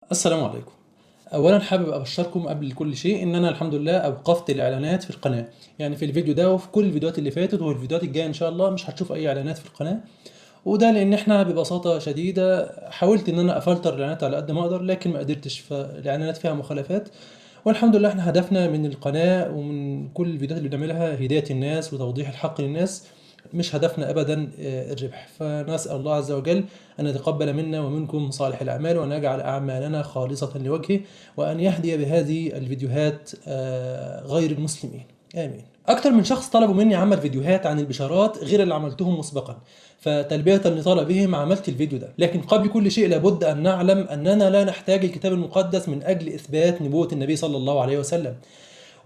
السلام عليكم. اولا حابب ابشركم قبل كل شيء ان انا الحمد لله اوقفت الاعلانات في القناه. يعني في الفيديو ده وفي كل الفيديوهات اللي فاتت والفيديوهات الجايه ان شاء الله مش هتشوف اي اعلانات في القناه. وده لان احنا ببساطه شديده حاولت ان انا افلتر الاعلانات على قد ما اقدر لكن ما قدرتش، فالاعلانات فيها مخالفات. والحمد لله احنا هدفنا من القناه ومن كل الفيديوهات اللي بنعملها هدايه الناس وتوضيح الحق للناس، مش هدفنا ابدا الربح. فنسال الله عز وجل أن يتقبل منا ومنكم صالح الأعمال وأن يجعل أعمالنا خالصة لوجهه وأن يهدي بهذه الفيديوهات غير المسلمين، آمين. أكثر من شخص طلبوا مني عمل فيديوهات عن البشارات غير اللي عملتهم مسبقا، فتلبية لطلبهم عملت الفيديو ده. لكن قبل كل شيء لابد أن نعلم أننا لا نحتاج الكتاب المقدس من أجل إثبات نبوة النبي صلى الله عليه وسلم،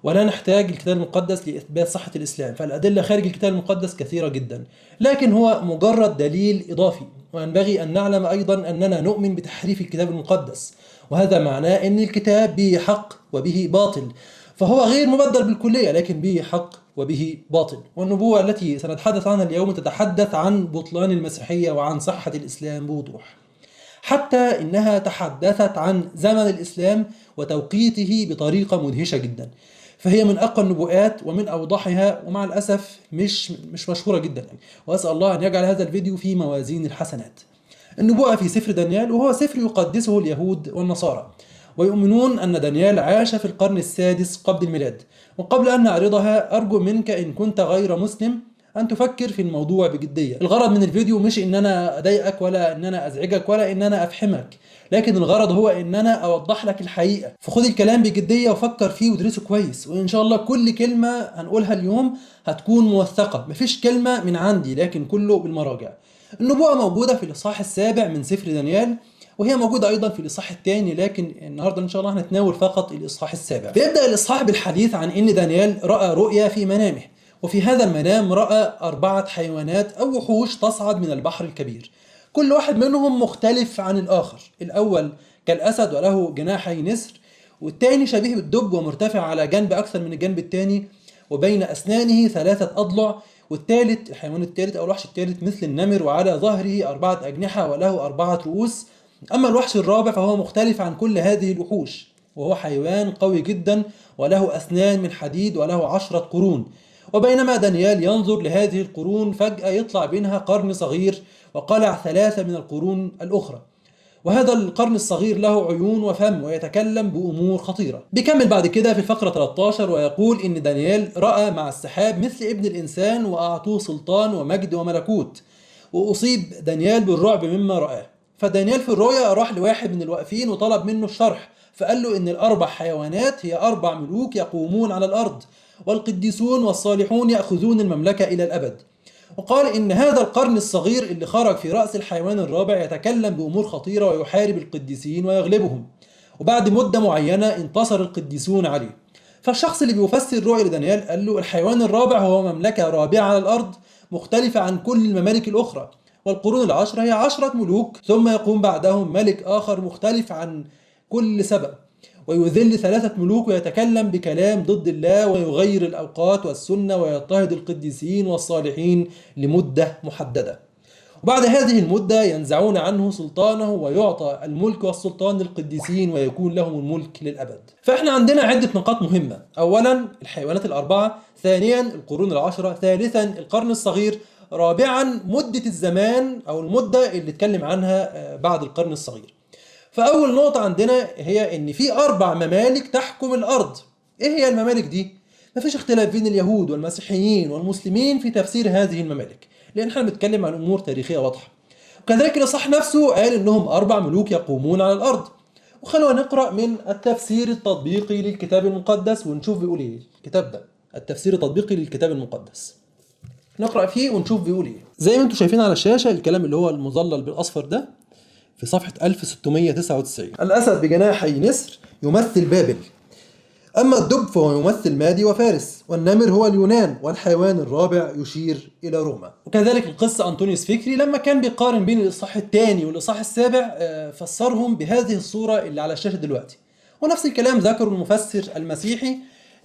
ولا نحتاج الكتاب المقدس لإثبات صحة الإسلام، فالأدلة خارج الكتاب المقدس كثيرة جدا، لكن هو مجرد دليل إضافي. وينبغي أن نعلم أيضا أننا نؤمن بتحريف الكتاب المقدس، وهذا معناه أن الكتاب به حق وبه باطل، فهو غير مبدل بالكلية لكن به حق وبه باطل. والنبوة التي سنتحدث عنها اليوم تتحدث عن بطلان المسيحية وعن صحة الإسلام بوضوح، حتى إنها تحدثت عن زمن الإسلام وتوقيته بطريقة مدهشة جدا. فهي من أقوى النبوءات ومن أوضحها، ومع الأسف مش مشهورة جدا يعني. وأسأل الله أن يجعل هذا الفيديو في موازين الحسنات. النبوءة في سفر دانيال، وهو سفر يقدسه اليهود والنصارى، ويؤمنون أن دانيال عاش في القرن السادس قبل الميلاد. وقبل أن نعرضها أرجو منك إن كنت غير مسلم أن تفكر في الموضوع بجدية. الغرض من الفيديو مش إن أنا أضايقك ولا إن أنا أزعجك ولا إن أنا أفحمك، لكن الغرض هو إن أنا أوضح لك الحقيقة. فخد الكلام بجدية وفكر فيه وادرسه كويس، وإن شاء الله كل كلمة هنقولها اليوم هتكون موثقة، مفيش كلمة من عندي لكن كله بالمراجع. النبوءة موجودة في الإصحاح السابع من سفر دانيال، وهي موجودة أيضا في الإصحاح الثاني، لكن النهاردة إن شاء الله هنتناول فقط الإصحاح السابع. بيبدأ الإصحاح بالحديث عن إن دانيال رأى رؤيا في منامه، وفي هذا المنام رأى 4 حيوانات أو وحوش تصعد من البحر الكبير، كل واحد منهم مختلف عن الآخر. الأول كالأسد وله جناحي نسر، والتاني شبيه بالدب ومرتفع على جنب أكثر من الجنب التاني، وبين أسنانه 3 أضلع. والثالث الحيوان الثالث أو الوحش الثالث مثل النمر، وعلى ظهره 4 أجنحة وله 4 رؤوس. أما الوحش الرابع فهو مختلف عن كل هذه الوحوش، وهو حيوان قوي جدا وله أسنان من حديد وله 10 قرون. وبينما دانيال ينظر لهذه القرون فجأة يطلع بينها قرن صغير وقلع 3 من القرون الأخرى، وهذا القرن الصغير له عيون وفم ويتكلم بأمور خطيرة. بيكمل بعد كده في الفقرة 13 ويقول إن دانيال رأى مع السحاب مثل ابن الإنسان وأعطوه سلطان ومجد وملكوت، وأصيب دانيال بالرعب مما رآه. فدانيال في الرؤيا راح لواحد من الواقفين وطلب منه الشرح، فقال له إن ال4 حيوانات هي 4 ملوك يقومون على الأرض، والقديسون والصالحون يأخذون المملكة إلى الأبد. وقال إن هذا القرن الصغير اللي خرج في رأس الحيوان الرابع يتكلم بأمور خطيرة ويحارب القديسين ويغلبهم، وبعد مدة معينة انتصر القديسون عليه. فالشخص اللي بيفسر الرؤيا لدانيال قال له الحيوان الرابع هو مملكة رابعة على الأرض مختلفة عن كل الممالك الأخرى، والقرون ال10 هي 10 ملوك، ثم يقوم بعدهم ملك آخر مختلف عن كل سبأ، ويذل 3 ملوك ويتكلم بكلام ضد الله ويغير الأوقات والسنة ويضطهد القديسين والصالحين لمدة محددة، وبعد هذه المدة ينزعون عنه سلطانه ويعطى الملك والسلطان للقديسين ويكون لهم الملك للأبد. فإحنا عندنا عدة نقاط مهمة: أولا الحيوانات ال4، ثانيا القرون ال10، ثالثا القرن الصغير، رابعا مدة الزمان أو المدة اللي اتكلم عنها بعد القرن الصغير. فأول نقطة عندنا هي إن في 4 ممالك تحكم الأرض. إيه هي الممالك دي؟ مفيش اختلاف بين اليهود والمسيحيين والمسلمين في تفسير هذه الممالك، لأن احنا بنتكلم عن أمور تاريخية واضحة. وكذلك الإصحاح نفسه قال إنهم 4 ملوك يقومون على الأرض. وخلونا نقرأ من التفسير التطبيقي للكتاب المقدس ونشوف بيقول إيه الكتاب ده. التفسير التطبيقي للكتاب المقدس، نقرأ فيه ونشوف بيقول إيه. زي ما انتم شايفين على الشاشة الكلام اللي هو المظلل بالأصفر ده في صفحة 1699. الأسد بجناحي نسر يمثل بابل، أما الدب فهو يمثل مادي وفارس، والنمر هو اليونان، والحيوان الرابع يشير إلى روما. وكذلك القصة أنطونيوس فكري لما كان بيقارن بين الإصحاح الثاني والإصحاح السابع فسرهم بهذه الصورة اللي على الشاشة دلوقتي. ونفس الكلام ذكره المفسر المسيحي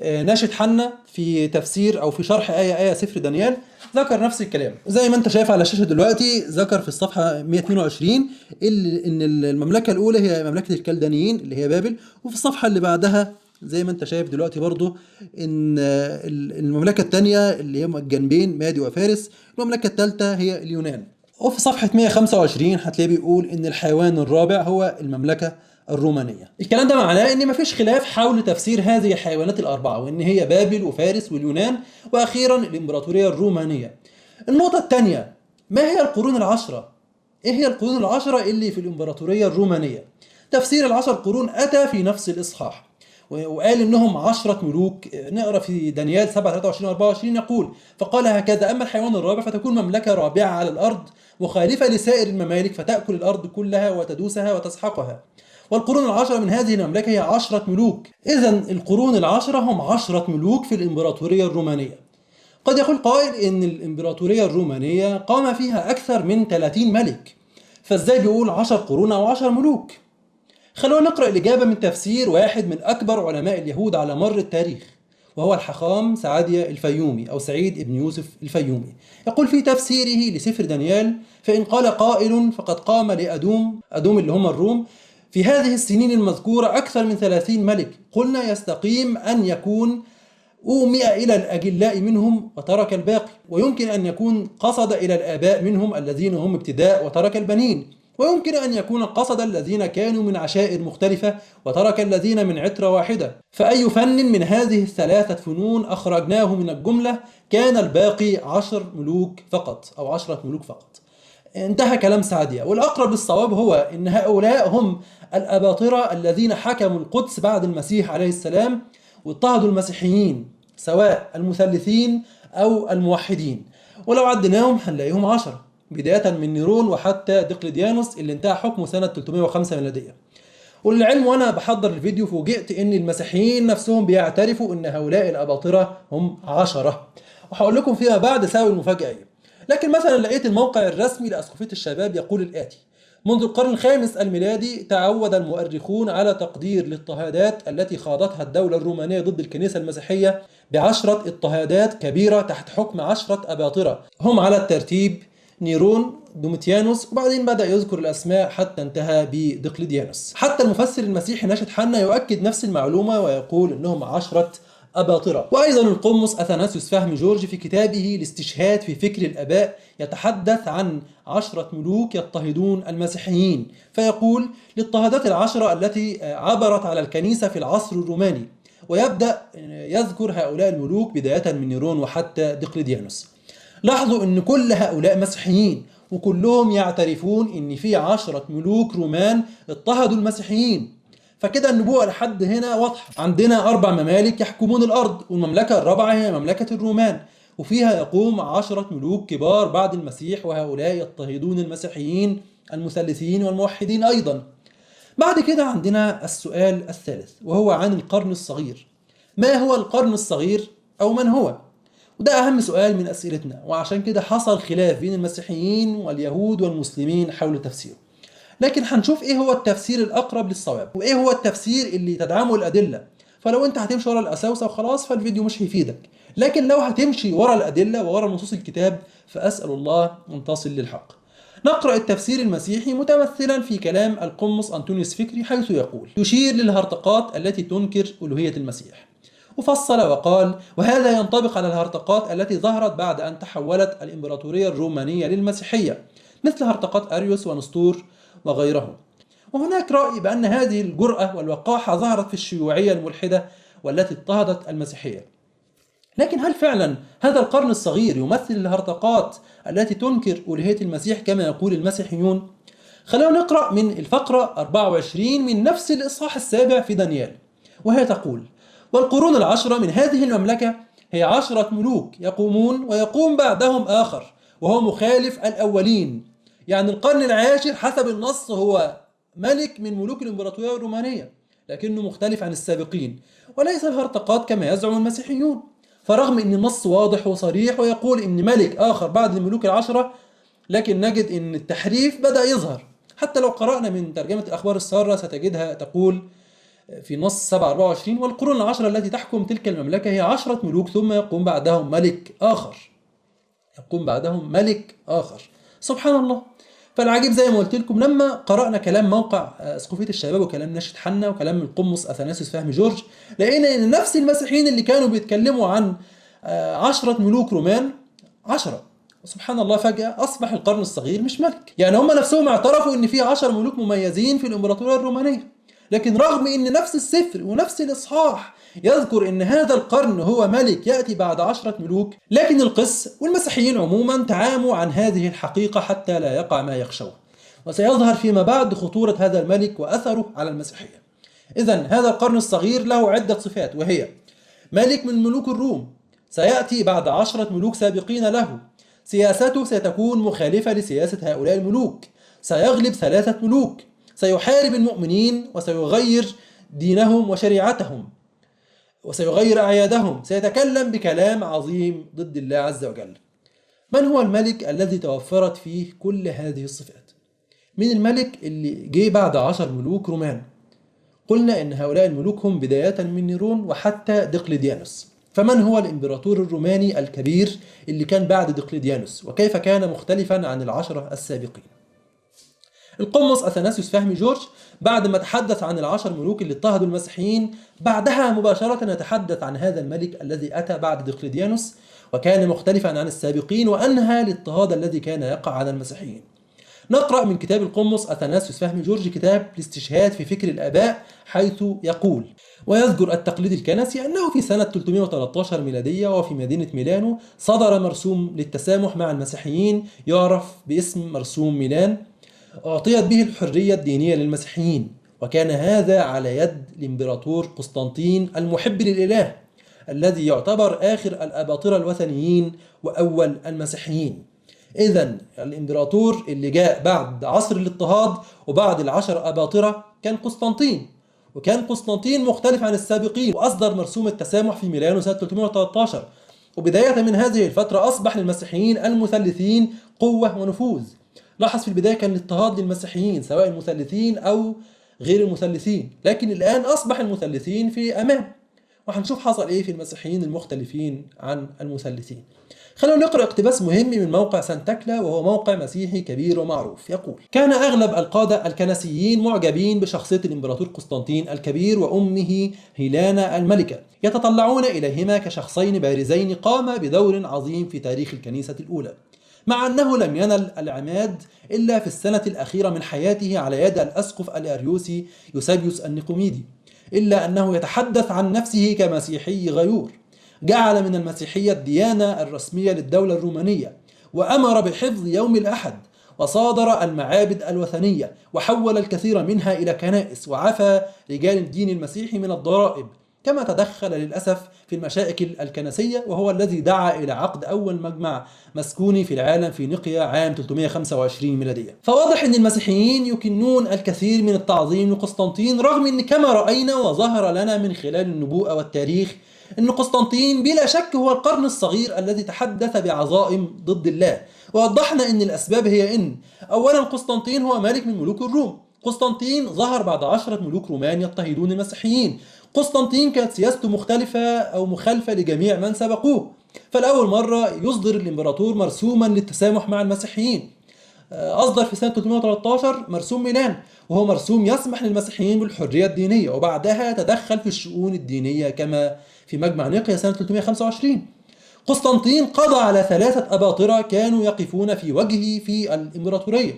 ناشد حنا في تفسير أو في شرح آية سفر دانيال ذكر نفس الكلام زي ما أنت شايف على الشاشة دلوقتي. ذكر في الصفحة 122 إن المملكة الأولى هي مملكة الكلدانيين اللي هي بابل، وفي الصفحة اللي بعدها زي ما أنت شايف دلوقتي برضو إن المملكة الثانية اللي هي الجنبين مادي وفارس، المملكة الثالثة هي اليونان. وفي صفحة 125 هتلاقيه بيقول إن الحيوان الرابع هو المملكة الرومانية. الكلام ده معناه إن مفيش خلاف حول تفسير هذه الحيوانات الأربعة، وإن هي بابل وفارس واليونان وأخيرا الإمبراطورية الرومانية. النقطة الثانية، ما هي القرون العشرة؟ إيه هي القرون العشرة اللي في الإمبراطورية الرومانية؟ تفسير العشر قرون أتى في نفس الإصحاح وقال إنهم 10 ملوك. نقرأ في دانيال 7:23-24 يقول: فقال هكذا: أما الحيوان الرابع فتكون مملكة رابعة على الأرض مخالفة لسائر الممالك، فتأكل الأرض كلها وتدوسها وتسحقها. والقرون العشرة من هذه المملكة هي 10 ملوك. إذن القرون العشرة هم 10 ملوك في الإمبراطورية الرومانية. قد يقول قائل إن الإمبراطورية الرومانية قام فيها أكثر من 30 ملك، فإزاي بيقول 10 قرون أو 10 ملوك؟ خلونا نقرأ الإجابة من تفسير واحد من أكبر علماء اليهود على مر التاريخ، وهو الحخام سعدية الفيومي أو سعيد ابن يوسف الفيومي. يقول في تفسيره لسفر دانيال: فإن قال قائل فقد قام لأدوم اللي هم الروم في هذه السنين المذكورة أكثر من 30 ملك، قلنا يستقيم أن يكون أومئ إلى الأجلاء منهم وترك الباقي، ويمكن أن يكون قصد إلى الآباء منهم الذين هم ابتداء وترك البنين، ويمكن أن يكون قصد الذين كانوا من عشائر مختلفة وترك الذين من عترة واحدة. فأي فن من هذه الثلاثة فنون أخرجناه من الجملة كان الباقي 10 ملوك فقط أو 10 ملوك فقط. انتهى كلام سعدية. والأقرب للصواب هو أن هؤلاء هم الأباطرة الذين حكموا القدس بعد المسيح عليه السلام واضطهدوا المسيحيين سواء المثلثين أو الموحدين، ولو عدناهم هنلاقيهم 10 بداية من نيرون وحتى دقلديانوس اللي انتهى حكمه سنة 305 ميلادية. وللعلم وانا بحضر الفيديو فوجئت ان المسيحيين نفسهم بيعترفوا ان هؤلاء الأباطرة هم 10، وهقول لكم فيما بعد سبب المفاجأة ايه. لكن مثلا لقيت الموقع الرسمي لأسقفية الشباب يقول الآتي: منذ القرن الخامس الميلادي تعود المؤرخون على تقدير الاضطهادات التي خاضتها الدولة الرومانية ضد الكنيسة المسيحية ب10 اضطهادات كبيرة تحت حكم 10 أباطرة، هم على الترتيب نيرون، دوميتيانوس، وبعدين بدأ يذكر الأسماء حتى انتهى بدقلديانوس. حتى المفسر المسيحي ناشد حنا يؤكد نفس المعلومة ويقول إنهم 10 أباطرة. وأيضا القمص أثناسيوس فهمي جورج في كتابه الاستشهاد في فكر الآباء يتحدث عن 10 ملوك يضطهدون المسيحيين، فيقول: الاضطهادات 10 التي عبرت على الكنيسة في العصر الروماني، ويبدأ يذكر هؤلاء الملوك بداية من نيرون وحتى دقلديانوس. لاحظوا ان كل هؤلاء مسيحيين وكلهم يعترفون ان في 10 ملوك رومان اضطهدوا المسيحيين، فكده النبوءة لحد هنا واضحة. عندنا 4 ممالك يحكمون الأرض، والمملكة الرابعة هي مملكة الرومان، وفيها يقوم 10 ملوك كبار بعد المسيح، وهؤلاء يضطهدون المسيحيين المثلثين والموحدين أيضا. بعد كده عندنا السؤال الثالث وهو عن القرن الصغير. ما هو القرن الصغير أو من هو؟ وده أهم سؤال من أسئلتنا، وعشان كده حصل خلاف بين المسيحيين واليهود والمسلمين حول تفسيره. لكن هنشوف إيه هو التفسير الأقرب للصواب وإيه هو التفسير اللي تدعمه الأدلة. فلو أنت هتمشي ورا الأساوسة وخلاص فالفيديو مش هيفيدك، لكن لو هتمشي ورا الأدلة وورا نصوص الكتاب فأسأل الله أن تصل للحق. نقرأ التفسير المسيحي متمثلا في كلام القمص أنطونيوس فكري، حيث يقول: يشير للهرطقات التي تنكر ألوهية المسيح. وفصل وقال: وهذا ينطبق على الهرطقات التي ظهرت بعد أن تحولت الإمبراطورية الرومانية للمسيحية، مثل هرطقات أريوس ونسطور وغيرهم. وهناك رأي بأن هذه الجرأة والوقاحة ظهرت في الشيوعية الملحدة والتي اضطهدت المسيحية. لكن هل فعلا هذا القرن الصغير يمثل الهرطقات التي تنكر ألوهية المسيح كما يقول المسيحيون؟ خلونا نقرأ من الفقرة 24 من نفس الإصحاح السابع في دانيال، وهي تقول: والقرون 10 من هذه المملكة هي 10 ملوك يقومون ويقوم بعدهم آخر وهو مخالف الأولين. يعني القرن العاشر حسب النص هو ملك من ملوك الإمبراطورية الرومانية، لكنه مختلف عن السابقين وليس الهرطقات كما يزعم المسيحيون. فرغم أن النص واضح وصريح ويقول أن ملك آخر بعد الملوك 10، لكن نجد أن التحريف بدأ يظهر. حتى لو قرأنا من ترجمة الأخبار السارة ستجدها تقول: في نص 7:24: والقرون العشرة التي تحكم تلك المملكة هي 10 ملوك، ثم يقوم بعدهم ملك آخر. يقوم بعدهم ملك آخر. سبحان الله. فالعجيب زي ما قلت لكم، لما قرأنا كلام موقع اسقفية الشباب وكلام ناشد حنا وكلام القمص أثناسيوس فهمي جورج، لقينا ان نفس المسيحيين اللي كانوا بيتكلموا عن 10 ملوك رومان 10، سبحان الله، فجأة أصبح القرن الصغير مش ملك. يعني هم نفسهم اعترفوا ان في 10 ملوك مميزين في الإمبراطورية الرومانية، لكن رغم ان نفس السفر ونفس الإصحاح يذكر ان هذا القرن هو ملك يأتي بعد 10 ملوك، لكن القس والمسيحيين عموما تعاموا عن هذه الحقيقة حتى لا يقع ما يخشوه. وسيظهر فيما بعد خطورة هذا الملك وأثره على المسيحية. إذن هذا القرن الصغير له عدة صفات، وهي: ملك من ملوك الروم، سيأتي بعد 10 ملوك سابقين له، سياسته ستكون مخالفة لسياسة هؤلاء الملوك، سيغلب 3 ملوك، سيحارب المؤمنين وسيغير دينهم وشريعتهم وسيغير أعيادهم، سيتكلم بكلام عظيم ضد الله عز وجل. من هو الملك الذي توفرت فيه كل هذه الصفات؟ من الملك اللي جه بعد 10 ملوك رومان؟ قلنا إن هؤلاء الملوك هم بداية من نيرون وحتى دقلديانوس. فمن هو الإمبراطور الروماني الكبير اللي كان بعد دقلديانوس، وكيف كان مختلفا عن ال10 السابقين؟ القمص أثناسيوس فهمي جورج بعد ما تحدث عن ال10 ملوك اللي اضطهدوا المسيحيين، بعدها مباشرة يتحدث عن هذا الملك الذي أتى بعد دقلديانوس وكان مختلفا عن السابقين وأنهى الاضطهاد الذي كان يقع على المسيحيين. نقرأ من كتاب القمص أثناسيوس فهمي جورج كتاب الاستشهاد في فكر الآباء، حيث يقول: ويذكر التقليد الكنسي أنه في سنة 313 ميلادية وفي مدينة ميلانو صدر مرسوم للتسامح مع المسيحيين يعرف باسم مرسوم ميلان، أعطيت به الحرية الدينية للمسيحيين، وكان هذا على يد الإمبراطور قسطنطين المحب للإله الذي يعتبر آخر الأباطرة الوثنيين وأول المسيحيين. إذن الإمبراطور اللي جاء بعد عصر الاضطهاد وبعد ال10 أباطرة كان قسطنطين، وكان قسطنطين مختلف عن السابقين وأصدر مرسوم التسامح في ميلانو سنة 313. وبداية من هذه الفترة أصبح للمسيحيين المثلثين قوة ونفوذ. لاحظ في البداية كان الاضطهاد للمسيحيين سواء المثلثين أو غير المثلثين، لكن الآن أصبح المثلثين في أمان، وهنشوف حصل إيه في المسيحيين المختلفين عن المثلثين. خلونا نقرأ اقتباس مهم من موقع سانتاكلا، وهو موقع مسيحي كبير ومعروف. يقول: كان أغلب القادة الكنسيين معجبين بشخصية الإمبراطور قسطنطين الكبير وأمه هيلانا الملكة، يتطلعون إليهما كشخصين بارزين قاما بدور عظيم في تاريخ الكنيسة الأولى، مع أنه لم ينل العماد إلا في السنة الأخيرة من حياته على يد الأسقف الأريوسي يوسابيوس النيقوميدي، إلا أنه يتحدث عن نفسه كمسيحي غيور، جعل من المسيحية الديانة الرسمية للدولة الرومانية، وأمر بحفظ يوم الأحد، وصادر المعابد الوثنية، وحول الكثير منها إلى كنائس، وعفى رجال الدين المسيحي من الضرائب، كما تدخل للأسف في المشاكل الكنسية، وهو الذي دعا إلى عقد أول مجمع مسكوني في العالم في نقيا عام 325 ميلادية. فواضح أن المسيحيين يكنون الكثير من التعظيم لقسطنطين، رغم أن كما رأينا وظهر لنا من خلال النبوءة والتاريخ أن قسطنطين بلا شك هو القرن الصغير الذي تحدث بعظائم ضد الله. ووضحنا أن الأسباب هي أن أولا قسطنطين هو ملك من ملوك الروم. قسطنطين ظهر بعد 10 ملوك رومان يضطهدون المسيحيين. قسطنطين كانت سياسته مختلفة أو مخالفة لجميع من سبقوه. فالأول مرة يصدر الإمبراطور مرسوما للتسامح مع المسيحيين. أصدر في سنة 313 مرسوم ميلان، وهو مرسوم يسمح للمسيحيين بالحرية الدينية، وبعدها تدخل في الشؤون الدينية كما في مجمع نقيا سنة 325. قسطنطين قضى على 3 أباطرة كانوا يقفون في وجهه في الإمبراطورية.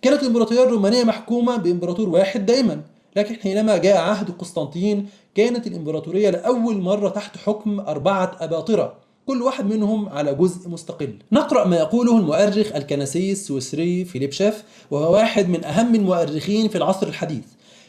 كانت الإمبراطورية الرومانية محكومة بإمبراطور واحد دائما، لكن حينما جاء عهد قسطنطين كانت الإمبراطورية لأول مرة تحت حكم 4 أباطرة، كل واحد منهم على جزء مستقل. نقرأ ما يقوله المؤرخ الكنسي السويسري فيليب شاف، وهو واحد من أهم المؤرخين في العصر الحديث.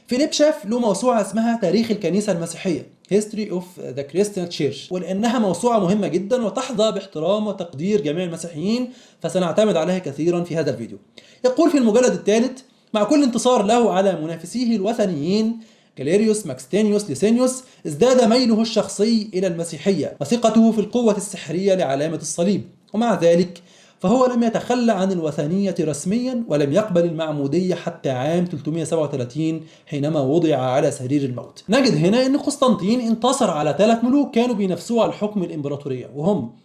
فيليب شاف له موسوعة اسمها تاريخ الكنيسة المسيحية History of the Christian Church، ولأنها موسوعة مهمة جدا وتحظى باحترام وتقدير جميع المسيحيين فسنعتمد عليها كثيرا في هذا الفيديو. يقول في المجلد الثالث: مع كل انتصار له على منافسيه الوثنيين جاليريوس ماكستينيوس ليسينيوس، ازداد ميله الشخصي إلى المسيحية وثقته في القوة السحرية لعلامة الصليب، ومع ذلك فهو لم يتخلى عن الوثنية رسميا ولم يقبل المعمودية حتى عام 337 حينما وضع على سرير الموت. نجد هنا أن قسطنطين انتصر على 3 ملوك كانوا بينافسوه على حكم الإمبراطورية، وهم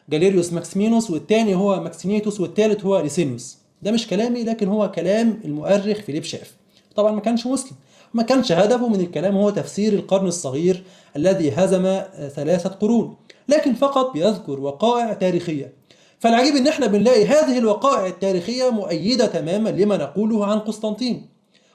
جاليريوس ماكسيمينوس، والثاني هو ماكسينيتوس، والثالث هو ليسينيوس. ده مش كلامي لكن هو كلام المؤرخ فيليب شاف. طبعا ما كانش مسلم، ما كانش هدفه من الكلام هو تفسير القرن الصغير الذي هزم 3 قرون، لكن فقط بيذكر وقائع تاريخية. فالعجيب ان احنا بنلاقي هذه الوقائع التاريخية مؤيدة تماما لما نقوله عن قسطنطين،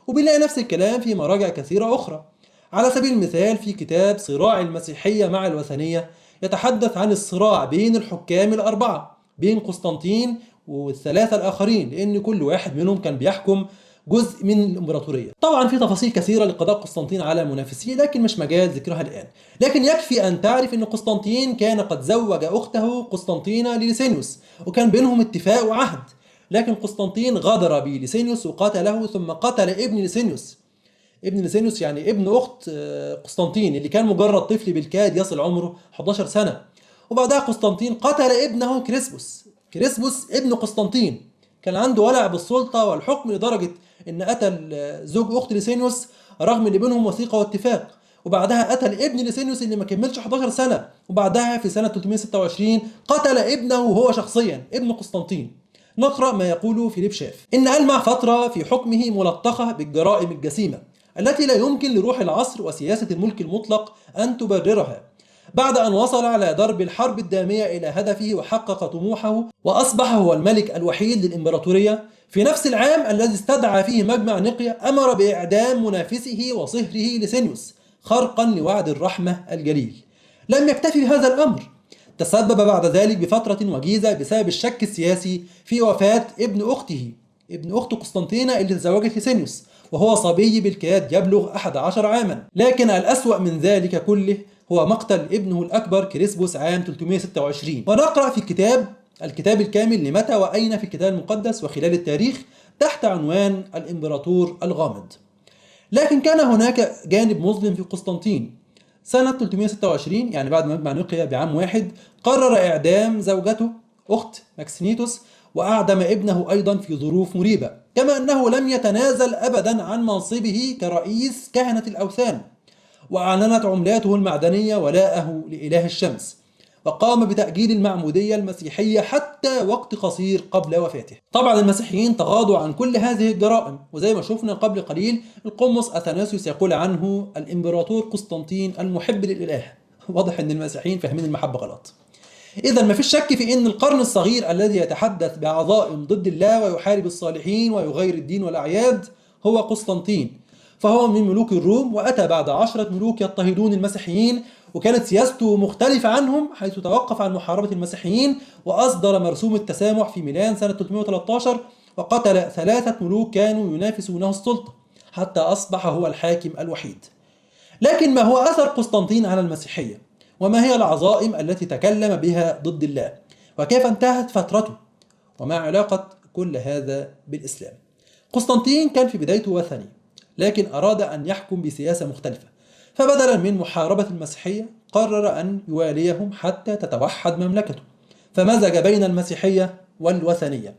وبنلاقي نفس الكلام في مراجع كثيرة أخرى. على سبيل المثال في كتاب صراع المسيحية مع الوثنية يتحدث عن الصراع بين الحكام الأربعة، بين قسطنطين والثلاثة الآخرين، لأن كل واحد منهم كان بيحكم جزء من الإمبراطورية. طبعا في تفاصيل كثيرة لقضاء قسطنطين على منافسيه لكن مش مجال ذكرها الآن، لكن يكفي أن تعرف أن قسطنطين كان قد زوج أخته قسطنطينة لليسينيوس، وكان بينهم اتفاق وعهد، لكن قسطنطين غدر بليسينيوس وقتله، ثم قتل ابن ليسينيوس. ابن ليسينيوس يعني ابن أخت قسطنطين اللي كان مجرد طفل بالكاد يصل عمره 11 سنة. وبعدها قسطنطين قتل ابنه كريسبوس. كريسبوس ابن قسطنطين كان عنده ولع بالسلطة والحكم لدرجة ان قتل زوج أخت ليسينيوس رغم ان بينهم وثيقة واتفاق. وبعدها قتل ابن ليسينيوس اللي ما كملش 11 سنة. وبعدها في سنة 326 قتل ابنه هو شخصيا، ابن قسطنطين. نقرأ ما يقوله فيليب شاف: إن ألمع فترة في حكمه ملطخة بالجرائم الجسيمة التي لا يمكن لروح العصر وسياسة الملك المطلق أن تبررها، بعد أن وصل على درب الحرب الدامية إلى هدفه وحقق طموحه وأصبح هو الملك الوحيد للإمبراطورية. في نفس العام الذي استدعى فيه مجمع نقيا أمر بإعدام منافسه وصهره ليسينيوس خرقا لوعد الرحمة الجليل. لم يكتفي بهذا الأمر، تسبب بعد ذلك بفترة وجيزة بسبب الشك السياسي في وفاة ابن أخته، ابن أخت قسطنطينة اللي تزوجت ليسينيوس، وهو صبي بالكاد يبلغ 11 عاما. لكن الأسوأ من ذلك كله هو مقتل ابنه الأكبر كريسبوس عام 326. ونقرأ في الكتاب الكامل لمتى وأين في الكتاب المقدس وخلال التاريخ تحت عنوان الإمبراطور الغامض. لكن كان هناك جانب مظلم في قسطنطين. سنة 326 يعني بعد مجمع نقيا بعام واحد قرر إعدام زوجته أخت ماكسينيتوس، وأعدم ابنه أيضا في ظروف مريبة، كما أنه لم يتنازل أبدا عن منصبه كرئيس كهنة الأوثان، وأعلنت عملاته المعدنية ولاءه لإله الشمس، وقام بتأجيل المعمودية المسيحية حتى وقت قصير قبل وفاته. طبعا المسيحيين تغاضوا عن كل هذه الجرائم، وزي ما شفنا قبل قليل القمص أثناسيوس يقول عنه الإمبراطور قسطنطين المحب للإله. واضح أن المسيحيين فاهمين المحبة غلط. إذا ما فيش شك في أن القرن الصغير الذي يتحدث بعظائم ضد الله ويحارب الصالحين ويغير الدين والأعياد هو قسطنطين، فهو من ملوك الروم، وأتى بعد 10 ملوك يضطهدون المسيحيين، وكانت سياسته مختلفة عنهم حيث توقف عن محاربة المسيحيين، وأصدر مرسوم التسامح في ميلان سنة 313، وقتل 3 ملوك كانوا ينافسونه السلطة حتى أصبح هو الحاكم الوحيد. لكن ما هو أثر قسطنطين على المسيحية؟ وما هي العظائم التي تكلم بها ضد الله؟ وكيف انتهت فترته؟ وما علاقة كل هذا بالإسلام؟ قسطنطين كان في بدايته وثني، لكن أراد أن يحكم بسياسة مختلفة، فبدلا من محاربة المسيحية قرر أن يواليهم حتى تتوحد مملكته، فمزج بين المسيحية والوثنية،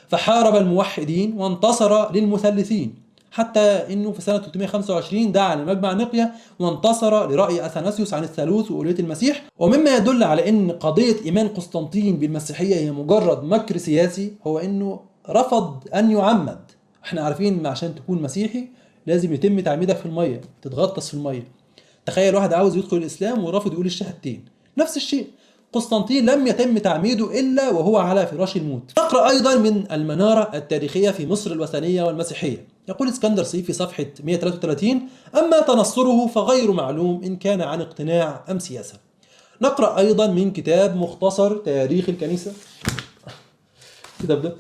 فحارب الموحدين وانتصر للمثلثين، حتى أنه في سنة 325 دعا لمجمع نقيا وانتصر لرأي أثناسيوس عن الثالوث وألوهية المسيح. ومما يدل على أن قضية إيمان قسطنطين بالمسيحية هي مجرد مكر سياسي هو أنه رفض أن يعمد. احنا عارفين ان عشان تكون مسيحي لازم يتم تعميدك في المية، تتغطس في المية. تخيل واحد عاوز يدخل الإسلام ورافض يقول الشهادتين. نفس الشيء قسطنطين لم يتم تعميده إلا وهو على فراش الموت. نقرأ أيضا من المنارة التاريخية في مصر الوثنية والمسيحية. يقول اسكندر صيف في صفحة 133: أما تنصره فغير معلوم إن كان عن اقتناع أم سياسة. نقرأ أيضا من كتاب مختصر تاريخ الكنيسة، الكتاب ده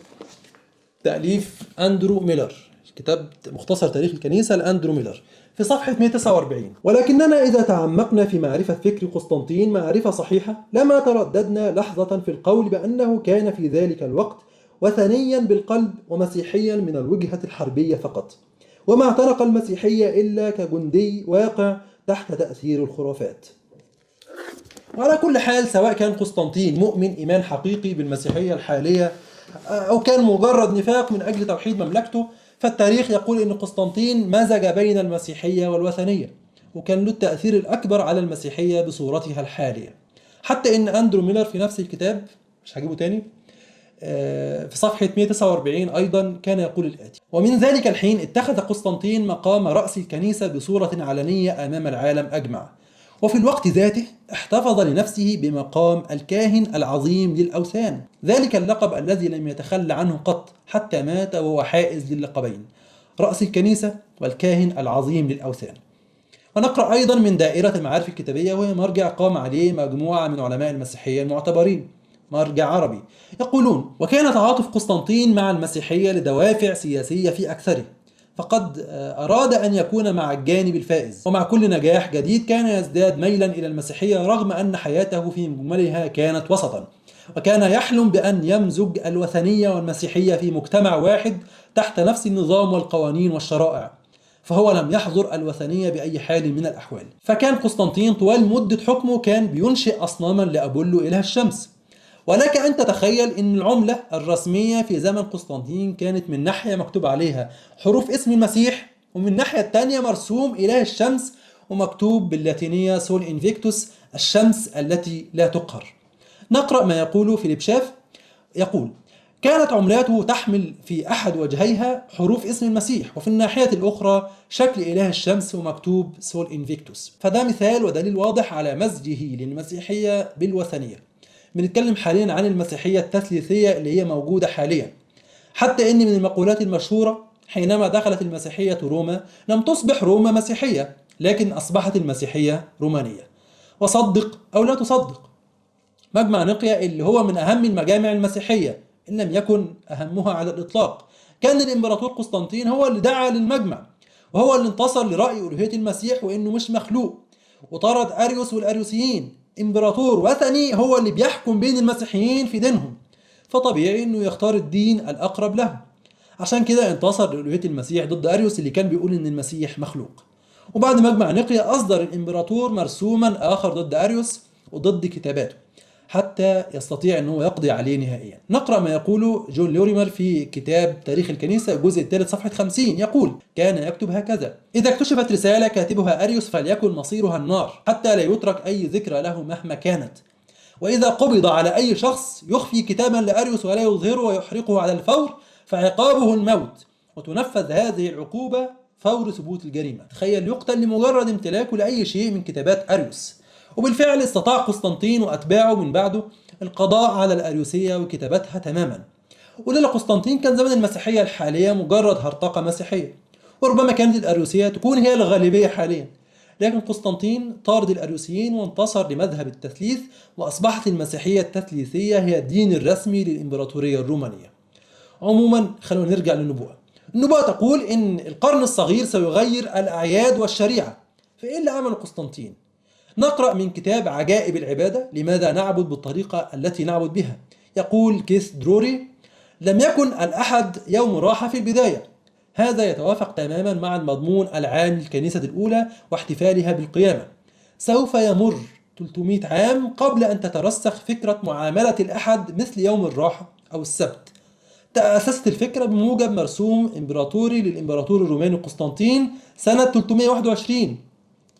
تأليف أندرو ميلر، كتاب مختصر تاريخ الكنيسة لأندرو ميلر، في صفحة 149: ولكننا إذا تعمقنا في معرفة فكر قسطنطين معرفة صحيحة لما ترددنا لحظة في القول بأنه كان في ذلك الوقت وثنيا بالقلب ومسيحيا من الوجهة الحربية فقط، وما اعتنق المسيحية إلا كجندي واقع تحت تأثير الخرافات. وعلى كل حال سواء كان قسطنطين مؤمن إيمان حقيقي بالمسيحية الحالية أو كان مجرد نفاق من أجل توحيد مملكته. فالتاريخ يقول إن قسطنطين مزج بين المسيحية والوثنية، وكان له التأثير الأكبر على المسيحية بصورتها الحالية. حتى إن أندرو ميلر في نفس الكتاب، مش هجيبه تاني، في صفحة 149 أيضا كان يقول الآتي: ومن ذلك الحين اتخذ قسطنطين مقام رأس الكنيسة بصورة علنية أمام العالم أجمع، وفي الوقت ذاته احتفظ لنفسه بمقام الكاهن العظيم للأوثان، ذلك اللقب الذي لم يتخلى عنه قط حتى مات وهو حائز للقبين، رأس الكنيسة والكاهن العظيم للأوثان. ونقرأ أيضا من دائرة المعارف الكتابية، وهي مرجع قام عليه مجموعة من علماء المسيحية المعتبرين، مرجع عربي، يقولون: وكان تعاطف قسطنطين مع المسيحية لدوافع سياسية في أكثره، فقد أراد أن يكون مع الجانب الفائز، ومع كل نجاح جديد كان يزداد ميلا إلى المسيحية رغم أن حياته في مجملها كانت وسطا، وكان يحلم بأن يمزج الوثنية والمسيحية في مجتمع واحد تحت نفس النظام والقوانين والشرائع، فهو لم يحظر الوثنية بأي حال من الأحوال. فكان قسطنطين طوال مدة حكمه كان بينشئ أصناما لأبولو إله الشمس، ولك أن تتخيل أن العملة الرسمية في زمن قسطنطين كانت من ناحية مكتوب عليها حروف اسم المسيح، ومن الناحية الثانية مرسوم إله الشمس ومكتوب باللاتينية سول انفيكتوس، الشمس التي لا تقهر. نقرأ ما يقوله فيليب شاف، يقول: كانت عملاته تحمل في أحد وجهيها حروف اسم المسيح، وفي الناحية الأخرى شكل إله الشمس ومكتوب سول انفيكتوس. فده مثال ودليل واضح على مزجه للمسيحية بالوثنية. بنتكلم حاليا عن المسيحية التثليثية اللي هي موجودة حاليا، حتى إن من المقولات المشهورة: حينما دخلت المسيحية روما لم تصبح روما مسيحية، لكن أصبحت المسيحية رومانية. وصدق أو لا تصدق، مجمع نقيا اللي هو من أهم المجامع المسيحية إن لم يكن أهمها على الإطلاق، كان الإمبراطور قسطنطين هو اللي دعا للمجمع، وهو اللي انتصر لرأي ألوهية المسيح وإنه مش مخلوق، وطرد أريوس والأريوسيين. إمبراطور وثني هو اللي بيحكم بين المسيحيين في دينهم، فطبيعي إنه يختار الدين الأقرب له. عشان كده انتصر لألوهية المسيح ضد أريوس اللي كان بيقول إن المسيح مخلوق. وبعد مجمع نقيا أصدر الإمبراطور مرسوما آخر ضد أريوس وضد كتاباته حتى يستطيع أنه يقضي عليه نهائيا. نقرأ ما يقوله جون لوريمر في كتاب تاريخ الكنيسة الجزء الثالث صفحة 50، يقول: كان يكتب هكذا: إذا اكتشفت رسالة كاتبها أريوس فليكن مصيرها النار حتى لا يترك أي ذكرى له مهما كانت، وإذا قبض على أي شخص يخفي كتابا لأريوس ولا يظهره ويحرقه على الفور فعقابه الموت، وتنفذ هذه العقوبة فور ثبوت الجريمة. تخيل، يقتل لمجرد امتلاكه لأي شيء من كتابات أريوس. وبالفعل استطاع قسطنطين وأتباعه من بعده القضاء على الأريوسية وكتاباتها تماما. ولولا قسطنطين كان زمن المسيحية الحالية مجرد هرطقة مسيحية، وربما كانت الأريوسية تكون هي الغالبية حاليا. لكن قسطنطين طارد الأريوسيين وانتصر لمذهب التثليث، وأصبحت المسيحية التثليثية هي الدين الرسمي للإمبراطورية الرومانية. عموما خلونا نرجع للنبوءة. النبوءة تقول إن القرن الصغير سيغير الأعياد والشريعة. فإيه اللي عمله قسطنطين؟ نقرأ من كتاب عجائب العبادة: لماذا نعبد بالطريقة التي نعبد بها؟ يقول كيث دروري: لم يكن الأحد يوم راحة في البداية. هذا يتوافق تماما مع المضمون العام للكنيسة الأولى واحتفالها بالقيامة. سوف يمر 300 عام قبل أن تترسخ فكرة معاملة الأحد مثل يوم الراحة أو السبت. تأسست الفكرة بموجب مرسوم إمبراطوري للإمبراطور الروماني قسطنطين سنة 321،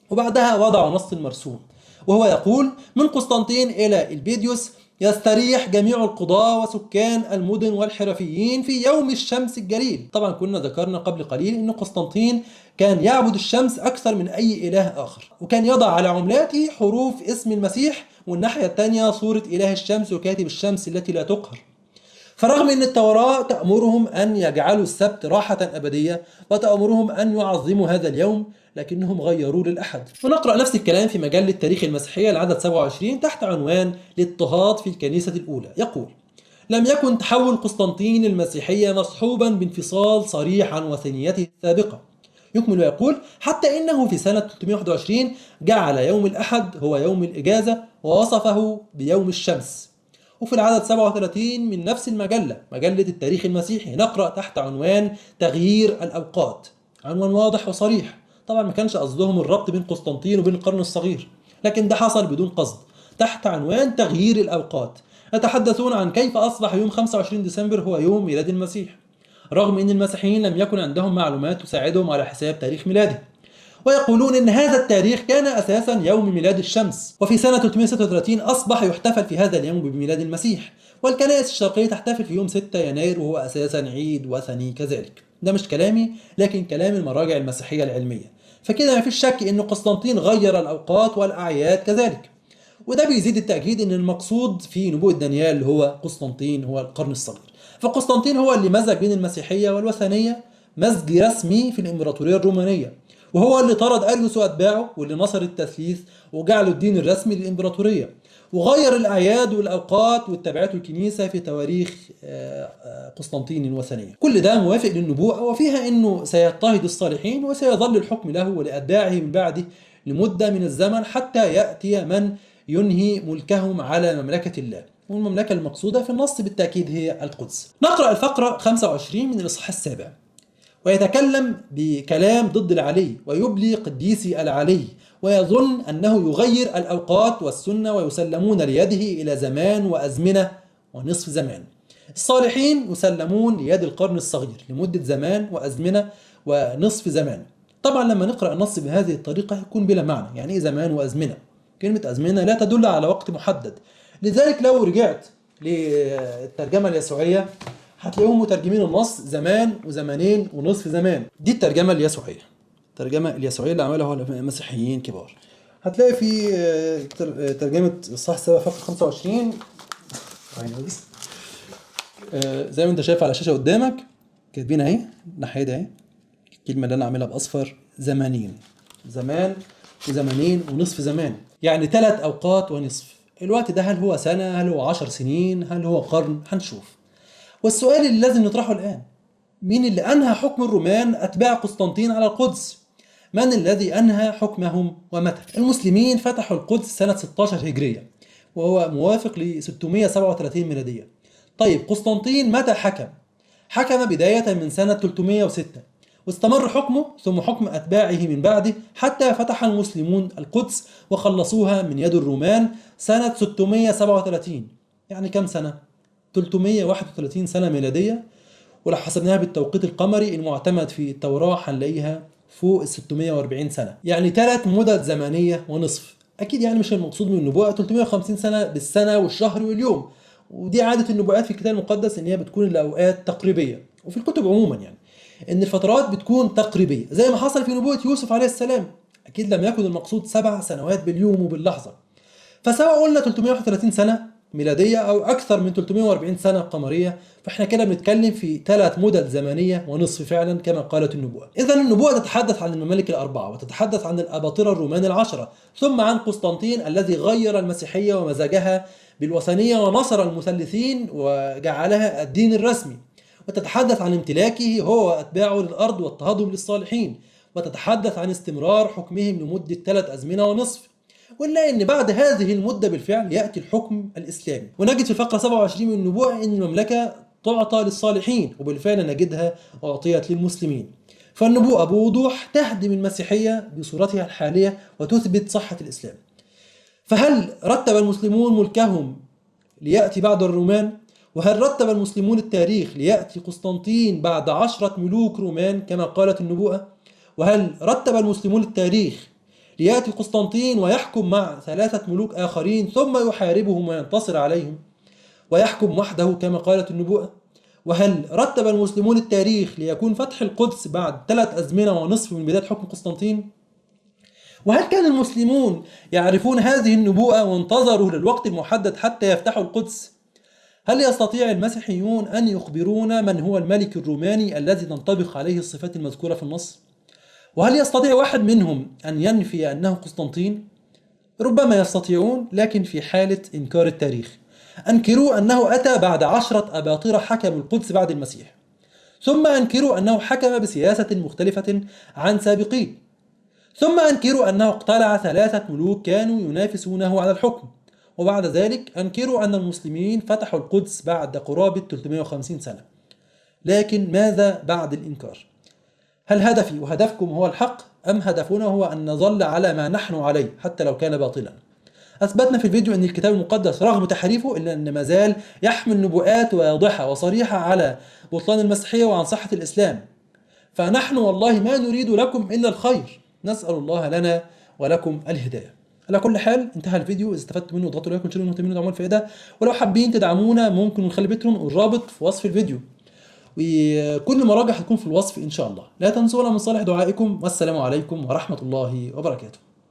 وبعدها وضعوا نص المرسوم، وهو يقول: من قسطنطين إلى البيديوس يستريح جميع القضاة وسكان المدن والحرفيين في يوم الشمس الجليل. طبعا كنا ذكرنا قبل قليل أن قسطنطين كان يعبد الشمس أكثر من أي إله آخر، وكان يضع على عملاته حروف اسم المسيح، والناحية الثانية صورة إله الشمس وكاتب الشمس التي لا تقهر. فرغم أن التوراة تأمرهم أن يجعلوا السبت راحة أبدية وتأمرهم أن يعظموا هذا اليوم، لكنهم غيروه للأحد. ونقرأ نفس الكلام في مجلة تاريخ المسيحية العدد 27 تحت عنوان الاضطهاد في الكنيسة الأولى، يقول: لم يكن تحول قسطنطين المسيحية مصحوبا بانفصال صريح عن وثنيته السابقة. يكمل ويقول: حتى إنه في سنة 321 جعل يوم الأحد هو يوم الإجازة ووصفه بيوم الشمس. وفي العدد 37 من نفس المجلة، مجلة التاريخ المسيحي، نقرأ تحت عنوان تغيير الأوقات. عنوان واضح وصريح. طبعا ما كانش قصدهم الربط بين قسطنطين وبين القرن الصغير، لكن ده حصل بدون قصد تحت عنوان تغيير الأوقات. يتحدثون عن كيف أصبح يوم 25 ديسمبر هو يوم ميلاد المسيح، رغم أن المسيحيين لم يكن عندهم معلومات تساعدهم على حساب تاريخ ميلاده، ويقولون أن هذا التاريخ كان أساسا يوم ميلاد الشمس، وفي سنة 336 أصبح يحتفل في هذا اليوم بميلاد المسيح، والكنائس الشرقية تحتفل في يوم 6 يناير وهو أساسا عيد وثني كذلك. ده مش كلامي لكن كلام المراجع المسيحية العلمية، فكده ما فيش شك أن قسطنطين غير الأوقات والأعياد كذلك، وده بيزيد التأكيد أن المقصود في نبوءة دانيال هو قسطنطين، هو القرن الصغير. فقسطنطين هو اللي مزج بين المسيحية والوثنية مزج رسمي في الإمبراطورية الرومانية، وهو اللي طرد أريوس وأتباعه واللي نصر التثليث وجعله الدين الرسمي للإمبراطورية، وغير الأعياد والأوقات واتبعته الكنيسة في تواريخ قسطنطين الوثنية. كل ده موافق للنبوءة وفيها أنه سيضطهد الصالحين وسيظل الحكم له ولأتباعه من بعده لمدة من الزمن حتى يأتي من ينهي ملكهم على مملكة الله، والمملكة المقصودة في النص بالتأكيد هي القدس. نقرأ الفقرة 25 من الإصحاح السابع. ويتكلم بكلام ضد العلي ويبلي قديسي العلي، ويظن أنه يغير الأوقات والسنة ويسلمون ليده إلى زمان وأزمنة ونصف زمان. الصالحين يسلمون ليد القرن الصغير لمدة زمان وأزمنة ونصف زمان. طبعا لما نقرأ النص بهذه الطريقة يكون بلا معنى. يعني إيه زمان وأزمنة؟ كلمة أزمنة لا تدل على وقت محدد، لذلك لو رجعت للترجمة اليسوعية هتلاقيهم مترجمين النص زمان وزمانين ونصف زمان. دي الترجمة اليسوعية، الترجمة اليسوعية اللي عملها مسيحيين كبار. هتلاقي في ترجمة الصح 7 فقرة 25 زي ما انت شايف على الشاشة قدامك كاتبين اهي الناحية دي اهي الكلمة اللي انا عاملها باصفر زمانين، زمان وزمانين ونصف زمان، يعني 3 أوقات ونصف. الوقت ده هل هو سنة، هل هو 10 سنين، هل هو قرن؟ هنشوف. والسؤال اللي لازم نطرحه الآن، مين اللي أنهى حكم الرومان أتباع قسطنطين على القدس؟ من الذي أنهى حكمهم ومتى؟ المسلمين فتحوا القدس سنة 16 هجرية وهو موافق ل 637 ميلادية. طيب قسطنطين متى حكم؟ حكم بداية من سنة 306 واستمر حكمه ثم حكم أتباعه من بعده حتى فتح المسلمون القدس وخلصوها من يد الرومان سنة 637. يعني كم سنة؟ 331 سنة ميلادية، ولو حسبناها بالتوقيت القمري المعتمد في التوراة هنلاقيها فوق ال 640 سنة، يعني 3 مدد زمنية ونصف. أكيد يعني مش المقصود من النبوءة 350 سنة بالسنة والشهر واليوم، ودي عادة النبوءات في الكتاب المقدس إن هي بتكون الأوقات تقريبية، وفي الكتب عموما يعني إن الفترات بتكون تقريبية زي ما حصل في نبوءة يوسف عليه السلام. أكيد لم يكن المقصود 7 سنوات باليوم وباللحظة، فسواء قلنا 331 سنة ميلادية أو أكثر من 340 سنة قمرية فإحنا كده بنتكلم في 3 مدد زمنية ونصف فعلا كما قالت النبوءة. إذن النبوءة تتحدث عن الممالك الأربعة وتتحدث عن الأباطرة الرومان العشرة ثم عن قسطنطين الذي غير المسيحية ومزجها بالوثنية ونصر المثلثين وجعلها الدين الرسمي، وتتحدث عن امتلاكه هو وأتباعه للأرض واضطهادهم للصالحين، وتتحدث عن استمرار حكمهم لمدة 3 أزمنة ونصف. ونلاقي ان بعد هذه المدة بالفعل يأتي الحكم الإسلامي، ونجد في فقرة 27 من النبوة ان المملكة تعطى للصالحين، وبالفعل نجدها أعطيت للمسلمين. فالنبوءة بوضوح تهدم المسيحية بصورتها الحالية وتثبت صحة الإسلام. فهل رتب المسلمون ملكهم ليأتي بعد الرومان؟ وهل رتب المسلمون التاريخ ليأتي قسطنطين بعد 10 ملوك رومان كما قالت النبوءة؟ وهل رتب المسلمون التاريخ ليأتي قسطنطين ويحكم مع 3 ملوك آخرين ثم يحاربهم وينتصر عليهم ويحكم وحده كما قالت النبوءة؟ وهل رتب المسلمون التاريخ ليكون فتح القدس بعد 3 أزمنة ونصف من بداية حكم قسطنطين؟ وهل كان المسلمون يعرفون هذه النبوءة وانتظروا للوقت المحدد حتى يفتحوا القدس؟ هل يستطيع المسيحيون أن يخبرونا من هو الملك الروماني الذي تنطبق عليه الصفات المذكورة في النص؟ وهل يستطيع واحد منهم أن ينفي أنه قسطنطين؟ ربما يستطيعون، لكن في حالة إنكار التاريخ. أنكروا أنه أتى بعد 10 أباطرة حكموا القدس بعد المسيح، ثم أنكروا أنه حكم بسياسة مختلفة عن سابقين، ثم أنكروا أنه اقتلع 3 ملوك كانوا ينافسونه على الحكم، وبعد ذلك أنكروا أن المسلمين فتحوا القدس بعد قرابة 350 سنة. لكن ماذا بعد الإنكار؟ هل هدفي وهدفكم هو الحق أم هدفنا هو أن نظل على ما نحن عليه حتى لو كان باطلا؟ اثبتنا في الفيديو ان الكتاب المقدس رغم تحريفه الا ان ما زال يحمل نبوءات واضحه وصريحه على بطلان المسيحيه وعن صحه الاسلام. فنحن والله ما نريد لكم الا الخير، نسال الله لنا ولكم الهدايه. على كل حال انتهى الفيديو، اذا استفدت منه اضغطوا لايك وانشروا المهتمين ودعموا الفائده، ولو حابين تدعمونا ممكن نخلي بترون، الرابط في وصف الفيديو، وكل مراجع هتكون في الوصف ان شاء الله. لا تنسونا من صالح دعائكم، والسلام عليكم ورحمه الله وبركاته.